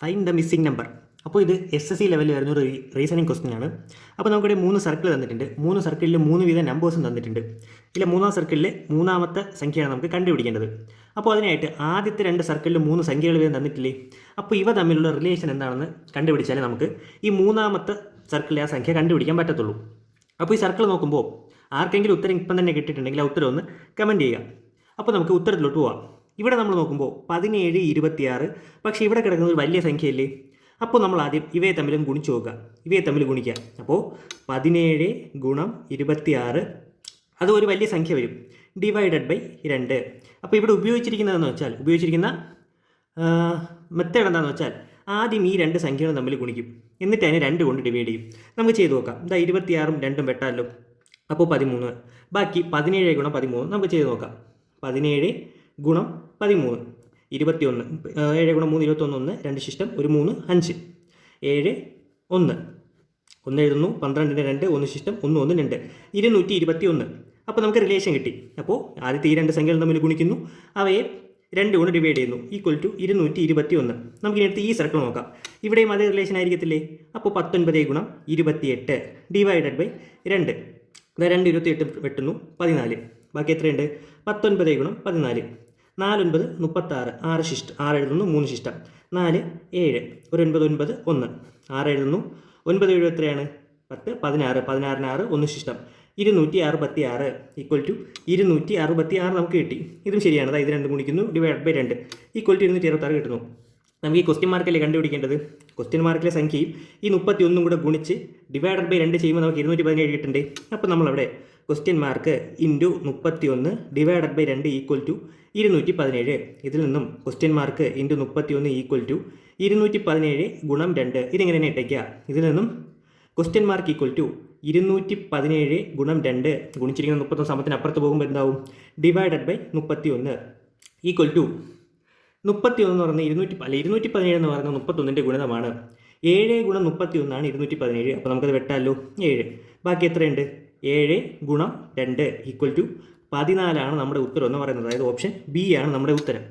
Find the missing number. അപ്പോൾ ഇത് SSC ലെവലിൽ വരുന്ന ഒരു റീസണിങ് ക്വസ്റ്റ്യൻ ആണ്. അപ്പോൾ നമുക്കിവിടെ 3 സർക്കിൾ തന്നിട്ടുണ്ട്. 3 സർക്കിളിൽ 3 വീതം നമ്പേഴ്സും തന്നിട്ടുണ്ട്. ഇതിലെ 3-ാം സർക്കിളിൽ 3-ാമത്തെ സംഖ്യയാണ് നമുക്ക് കണ്ടുപിടിക്കേണ്ടത്. അപ്പോൾ അതിനായിട്ട് ആദ്യത്തെ 2 സർക്കിളിൽ 3 സംഖ്യകൾ വീതം തന്നിട്ടില്ലേ? അപ്പോൾ ഇവ തമ്മിലുള്ള റിലേഷൻ എന്താണെന്ന് കണ്ടുപിടിച്ചാലേ നമുക്ക് ഈ 3-ാമത്തെ സർക്കിളിലെ ആ സംഖ്യ കണ്ടുപിടിക്കാൻ പറ്റത്തുള്ളൂ. അപ്പോൾ ഈ സർക്കിൾ നോക്കുമ്പോൾ ആർക്കെങ്കിലും ഉത്തരം ഇപ്പം തന്നെ കിട്ടിയിട്ടുണ്ടെങ്കിൽ ആ ഉത്തരം ഒന്ന് കമൻറ്റ് ചെയ്യുക. അപ്പോൾ നമുക്ക് ഉത്തരത്തിലോട്ട് പോവാം. ഇവിടെ നമ്മൾ നോക്കുമ്പോൾ 17, 26, പക്ഷേ ഇവിടെ കിടക്കുന്നത് ഒരു വലിയ സംഖ്യയല്ലേ? അപ്പോൾ നമ്മൾ ആദ്യം ഇവയെ തമ്മിലും ഗുണിച്ച് നോക്കുക. ഇവയെ തമ്മിൽ ഗുണിക്കുക. അപ്പോൾ 17 ഗുണം 26, അത് ഒരു വലിയ സംഖ്യ വരും, ഡിവൈഡഡ് ബൈ 2. അപ്പോൾ ഇവിടെ ഉപയോഗിച്ചിരിക്കുന്ന മെത്തേഡ് എന്താണെന്ന് വെച്ചാൽ ആദ്യം ഈ 2 സംഖ്യകളും തമ്മിൽ ഗുണിക്കും, എന്നിട്ട് അതിനെ 2 കൊണ്ട് ഡിവൈഡ് ചെയ്യും. നമുക്ക് ചെയ്ത് നോക്കാം. ഇതാ 26ഉം 2ഉം വെട്ടാമല്ലോ. അപ്പോൾ 13. ബാക്കി 17 ഗുണം 13 നമുക്ക് ചെയ്ത് നോക്കാം. 17 ഗുണം 13, 21. 7 ഗുണം 3 21, 2 ശിഷ്ടം 1 3 5. 7 1 1 എഴുതുന്നു. 12ൻ്റെ 2 1 ശിഷ്ടം 1 1 2, 221. അപ്പോൾ നമുക്ക് റിലേഷൻ കിട്ടി. അപ്പോൾ ആദ്യത്തെ ഈ 2 സംഖ്യകൾ തമ്മിൽ ഗുണിക്കുന്നു, അവയെ 2 കൊണ്ട് ഡിവൈഡ് ചെയ്യുന്നു, ഈക്വൽ ടു 221. നമുക്ക് ഇനി ഈ സർക്കിൾ നോക്കാം. ഇവിടെയും അതേ റിലേഷൻ ആയിരിക്കത്തില്ലേ? അപ്പോൾ 19 ഗുണം 28 ഡിവൈഡഡ് ബൈ 2. 2 28 വെട്ടുന്നു, 14. ബാക്കി എത്രയുണ്ട്? 19 ഗുണം 14, 4 9 36, 6 ശിഷ്ടം 6 എഴുതുന്നു, 3 ശിഷ്ടം 4 7, 1 9 9 1, 6 എഴുതുന്നു. 9 7 എത്രയാണ്? 10, 16, 16ന് 6 1 ശിഷ്ടം 266 ഈക്വൽ ടു 266 നമുക്ക് കിട്ടി. ഇതും ശരിയാണ്. അതായത് 2 ഗുണിക്കുന്നു, ഡിവൈഡ് ബൈ 2 ഈക്വൽ ടു 226 കിട്ടുന്നു. നമുക്ക് ഈ ക്വസ്റ്റ്യൻ മാർക്കല്ലേ കണ്ടുപിടിക്കേണ്ടത്. ക്വസ്റ്റ്യൻ മാർക്കിലെ സംഖ്യയും ഈ 31 കൂടെ ഗുണിച്ച് ഡിവൈഡഡ് ബൈ 2 ചെയ്യുമ്പോൾ നമുക്ക് 217 കിട്ടണ്ടേ? അപ്പോൾ നമ്മളവിടെ question mark into 31 divided by 2 equal to 217. ഇതിൽ നിന്നും question mark into 31 equal to 217 ഗുണം 2. ഇതിങ്ങനെ തന്നെ ഇട്ടേക്കുക. ഇതിൽ നിന്നും ക്വസ്റ്റ്യൻ മാർക്ക് ഈക്വൽ ടു 217 ഗുണം 2 ഗുണിച്ചിരിക്കുന്ന 31 സമത്തിന് അപ്പുറത്ത് പോകുമ്പോൾ എന്താവും? ഡിവൈഡഡ് ബൈ 31 ഈക്വൽ ടു 31 എന്ന് പറയുന്നത് 217 എന്ന് പറയുന്നത് 31ൻ്റെ ഗുണിതമാണ്. 7 ഗുണം 31 ആണ് 217. അപ്പോൾ നമുക്കത് വെട്ടാമല്ലോ. 7 ബാക്കി എത്രയുണ്ട്? 7 ഗുണം 2 ഈക്വൽ ടു 14 ആണ് നമ്മുടെ ഉത്തരം എന്ന് പറയുന്നത്. അതായത് ഓപ്ഷൻ ബി ആണ് നമ്മുടെ ഉത്തരം.